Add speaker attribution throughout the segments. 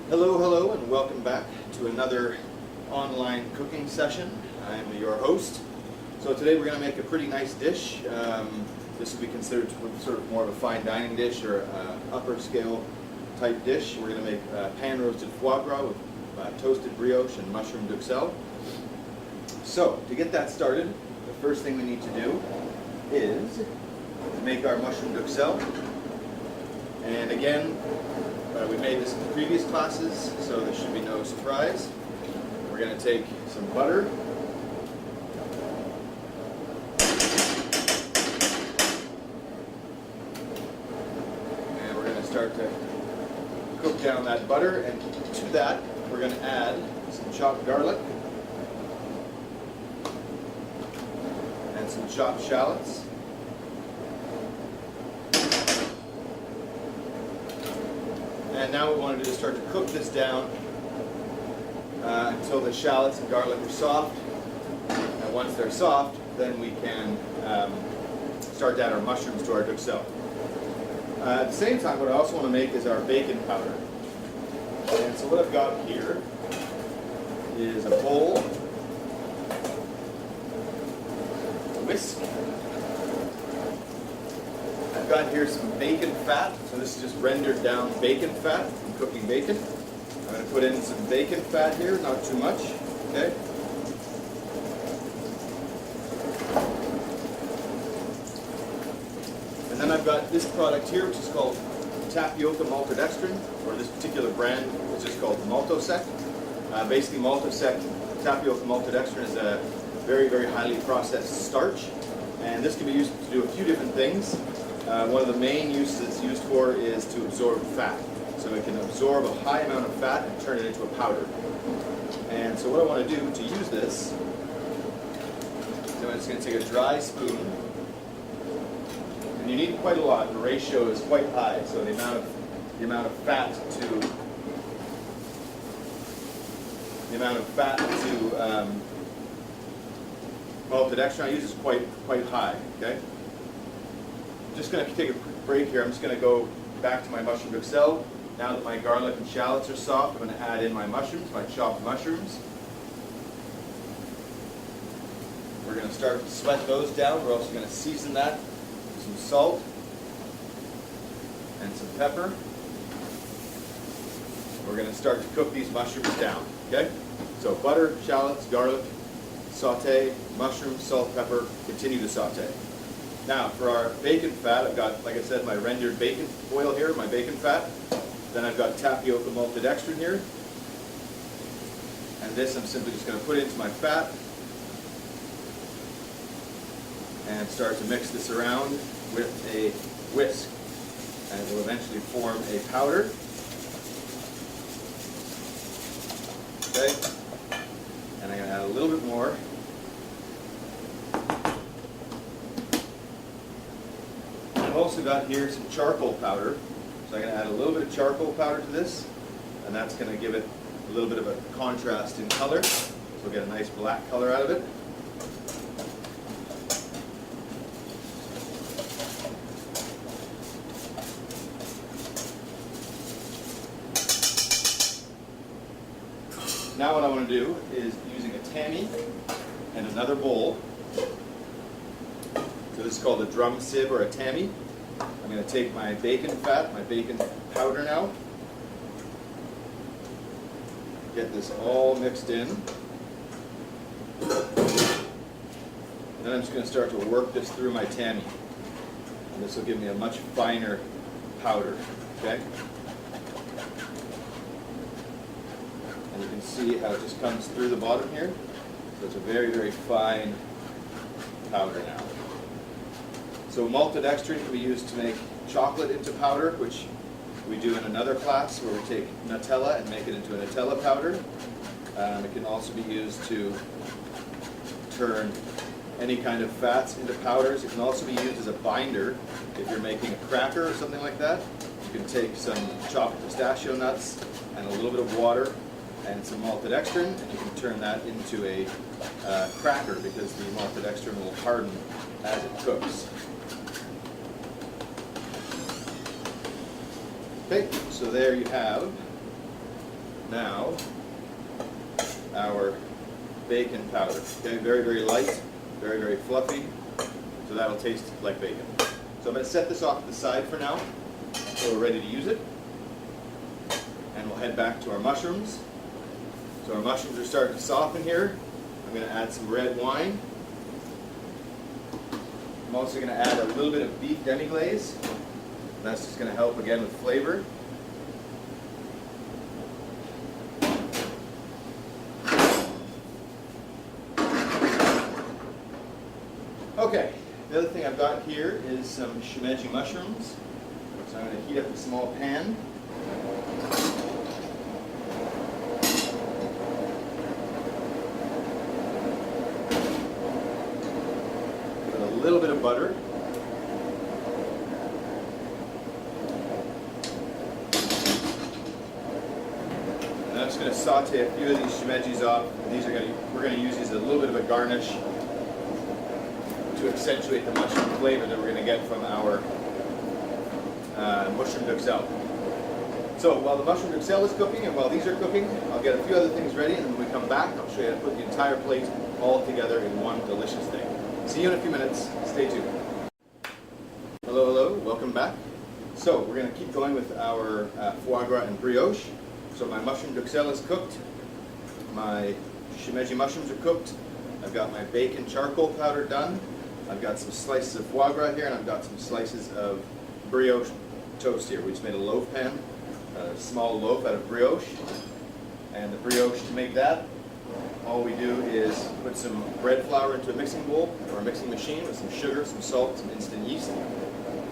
Speaker 1: Hello, hello, and welcome back to another online cooking session. I'm your host. So today we're going to make a pretty nice dish. This would be considered sort of more of a fine dining dish or upper scale type dish. We're going to make pan roasted foie gras with toasted brioche and mushroom duxelle. So to get that started, the first thing we need to do is make our mushroom duxelle. And again, we made this in the previous classes, so there should be no surprise. We're going to take some butter. And we're going to start to cook down that butter, and to that we're going to add some chopped garlic and some chopped shallots. And now what we want to do is start to cook this down until the shallots and garlic are soft. And once they're soft, then we can start to add our mushrooms to our duxelle. At the same time, what I also want to make is our bacon powder. And so what I've got here is a bowl, a whisk. I've got here some bacon fat, so this is just rendered down bacon fat from cooking bacon. I'm going to put in some bacon fat here, not too much, okay? And then I've got this product here, which is called tapioca maltodextrin, or this particular brand is just called Maltosec. Basically, Maltosec tapioca maltodextrin is a very, very highly processed starch, and this can be used to do a few different things. One of the main uses it's used for is to absorb fat. So it can absorb a high amount of fat and turn it into a powder. And so what I want to do to use this, so I'm just going to take a dry spoon, and you need quite a lot. The ratio is quite high, so the amount of fat to maltodextrin I use is quite high. Okay. Just going to take a quick break here. I'm just going to go back to my mushroom duxelle. Now that my garlic and shallots are soft, I'm going to add in my mushrooms, my chopped mushrooms. We're going to start to sweat those down. We're also going to season that with some salt and some pepper. We're going to start to cook these mushrooms down. Okay? So butter, shallots, garlic, saute, mushrooms, salt, pepper, continue to saute. Now, for our bacon fat, I've got, like I said, my rendered bacon oil here, my bacon fat. Then I've got tapioca maltodextrin here. And this I'm simply just going to put into my fat and start to mix this around with a whisk. And it will eventually form a powder. Okay? And I'm going to add a little bit more. I've also got here some charcoal powder, so I'm going to add a little bit of charcoal powder to this, and that's going to give it a little bit of a contrast in color, so we'll get a nice black color out of it. Now what I want to do is, using a tammy and another bowl, so this is called a drum sieve or a tammy. I'm going to take my bacon fat, my bacon powder now. Get this all mixed in. Then I'm just going to start to work this through my tammy. And this will give me a much finer powder. Okay? And you can see how it just comes through the bottom here. So it's a very, very fine powder now. So maltodextrin can be used to make chocolate into powder, which we do in another class where we take Nutella and make it into a Nutella powder. It can also be used to turn any kind of fats into powders. It can also be used as a binder if you're making a cracker or something like that. You can take some chopped pistachio nuts and a little bit of water and some maltodextrin, and you can turn that into a cracker because the maltodextrin will harden as it cooks. Okay, so there you have now our bacon powder. Okay, very, very light, very, very fluffy, so that'll taste like bacon. So I'm going to set this off to the side for now, so we're ready to use it. And we'll head back to our mushrooms. So our mushrooms are starting to soften here. I'm going to add some red wine. I'm also going to add a little bit of beef demi-glaze. That's just going to help again with flavor. Okay, the other thing I've got here is some shimeji mushrooms. So I'm going to heat up a small pan. Put a little bit of butter. And I'm just going to saute a few of these shimejis off. We're going to use these as a little bit of a garnish to accentuate the mushroom flavor that we're going to get from our mushroom duxelle. So while the mushroom duxelle is cooking and while these are cooking, I'll get a few other things ready, and then when we come back, I'll show you how to put the entire plate all together in one delicious thing. See you in a few minutes. Stay tuned. Hello, hello. Welcome back. So we're going to keep going with our foie gras and brioche. So my mushroom duxelle is cooked. My shimeji mushrooms are cooked. I've got my bacon charcoal powder done. I've got some slices of foie gras here, and I've got some slices of brioche toast here. We just made a loaf pan, a small loaf out of brioche. And the brioche, to make that, all we do is put some bread flour into a mixing bowl or a mixing machine with some sugar, some salt, some instant yeast,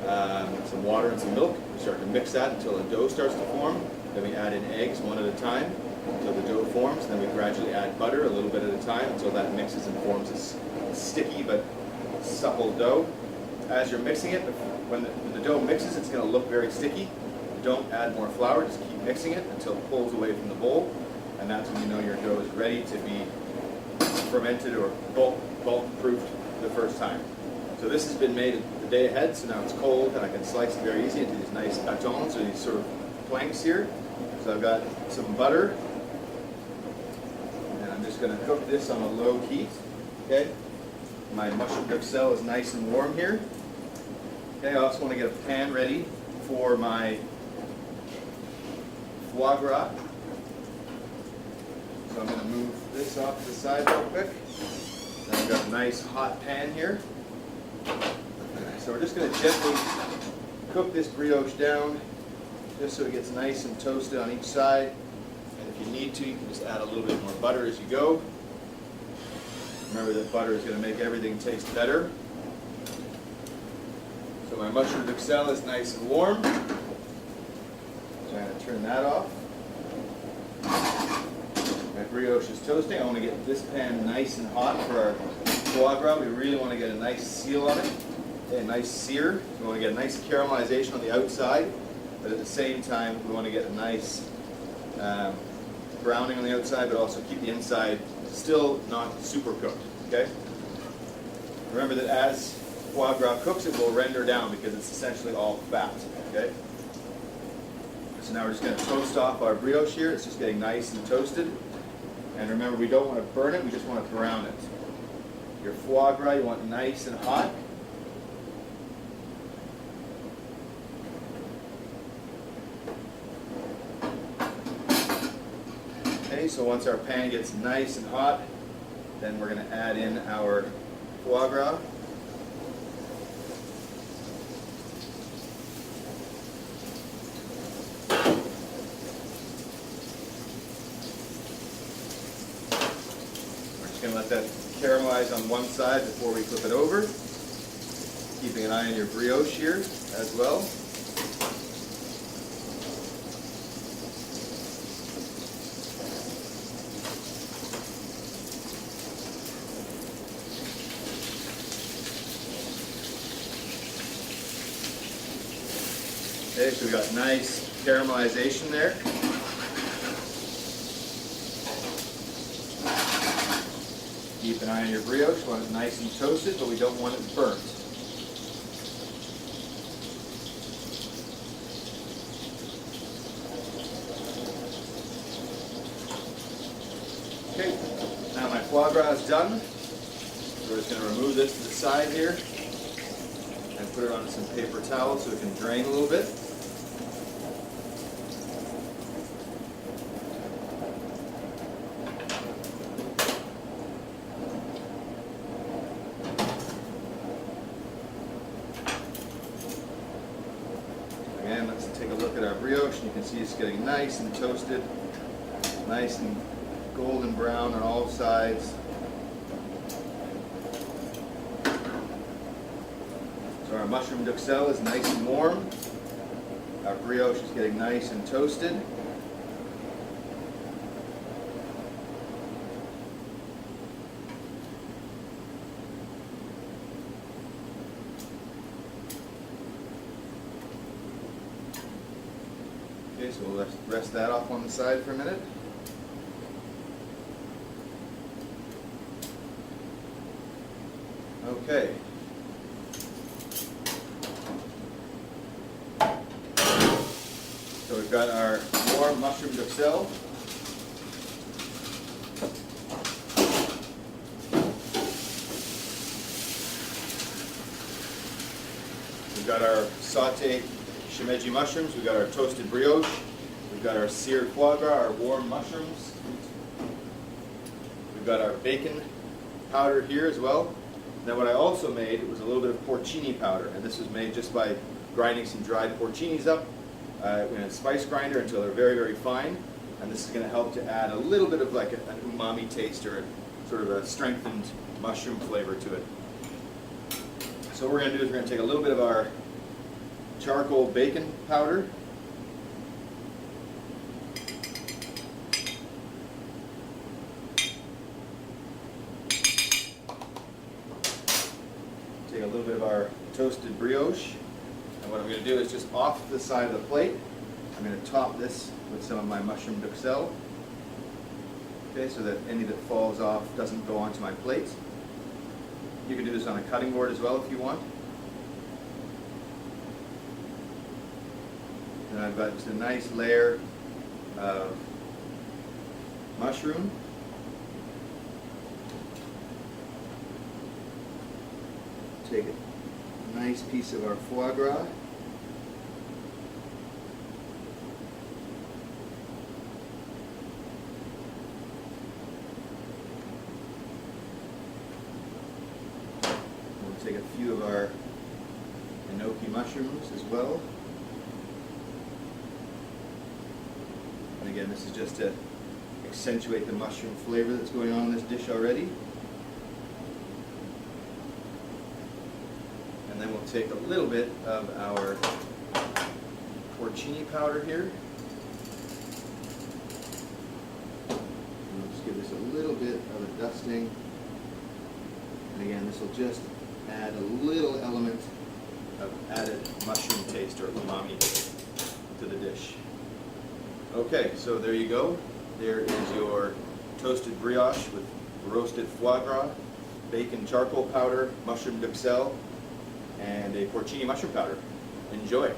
Speaker 1: some water and some milk. We start to mix that until a dough starts to form. Then we add in eggs one at a time until the dough forms. Then we gradually add butter a little bit at a time until that mixes and forms this sticky but supple dough. As you're mixing it, when the dough mixes, it's going to look very sticky. Don't add more flour, just keep mixing it until it pulls away from the bowl, and that's when you know your dough is ready to be fermented or bulk-proofed the first time. So this has been made the day ahead, so now it's cold, and I can slice it very easy into these nice batons, or these sort of planks here. So I've got some butter, and I'm just going to cook this on a low heat. Okay. My mushroom duxelle is nice and warm here. Okay, I also want to get a pan ready for my foie gras. So I'm going to move this off to the side real quick. Then I've got a nice hot pan here. So we're just going to gently cook this brioche down just so it gets nice and toasted on each side. And if you need to, you can just add a little bit more butter as you go. Remember that butter is going to make everything taste better. So my mushroom duxelle is nice and warm. So I'm going to turn that off. My brioche is toasting. I want to get this pan nice and hot for our foie gras. We really want to get a nice seal on it, a nice sear. So we want to get a nice caramelization on the outside, but at the same time we want to get a nice browning on the outside, but also keep the inside still not super cooked. Okay. Remember that as foie gras cooks, it will render down because it's essentially all fat. Okay. So now we're just going to toast off our brioche here. It's just getting nice and toasted. And remember, we don't want to burn it, we just want to brown it. Your foie gras you want nice and hot. Okay, so once our pan gets nice and hot, then we're going to add in our foie gras. Going to let that caramelize on one side before we flip it over. Keeping an eye on your brioche here as well. Okay, so we got nice caramelization there. Keep an eye on your brioche. We want it nice and toasted, but we don't want it burnt. Okay, now my foie gras is done. So we're just going to remove this to the side here and put it on some paper towel so it can drain a little bit. Again, let's take a look at our brioche, and you can see it's getting nice and toasted, nice and golden brown on all sides. So our mushroom duxelle is nice and warm. Our brioche is getting nice and toasted. Okay, so we'll rest that off on the side for a minute. Okay. So we've got our warm mushroom duxelle. We've got our sauteed shimeji mushrooms. We've got our toasted brioche. We've got our seared foie gras, our warm mushrooms. We've got our bacon powder here as well. Now what I also made was a little bit of porcini powder, and this was made just by grinding some dried porcinis up in a spice grinder until they're very, very fine. And this is going to help to add a little bit of like an umami taste, or sort of a strengthened mushroom flavor to it. So what we're going to do is we're going to take a little bit of our charcoal bacon powder. Take a little bit of our toasted brioche. And what I'm going to do is just off the side of the plate, I'm going to top this with some of my mushroom duxelle. Okay, so that any that falls off doesn't go onto my plate. You can do this on a cutting board as well if you want. And I've got just a nice layer of mushroom. Take a nice piece of our foie gras. We'll take a few of our enoki mushrooms as well. And again, this is just to accentuate the mushroom flavor that's going on in this dish already. And then we'll take a little bit of our porcini powder here. And we'll just give this a little bit of a dusting. And again, this will just add a little element of added mushroom taste or umami to the dish. Okay, so there you go. There is your toasted brioche with roasted foie gras, bacon charcoal powder, mushroom duxelle, and a porcini mushroom powder. Enjoy.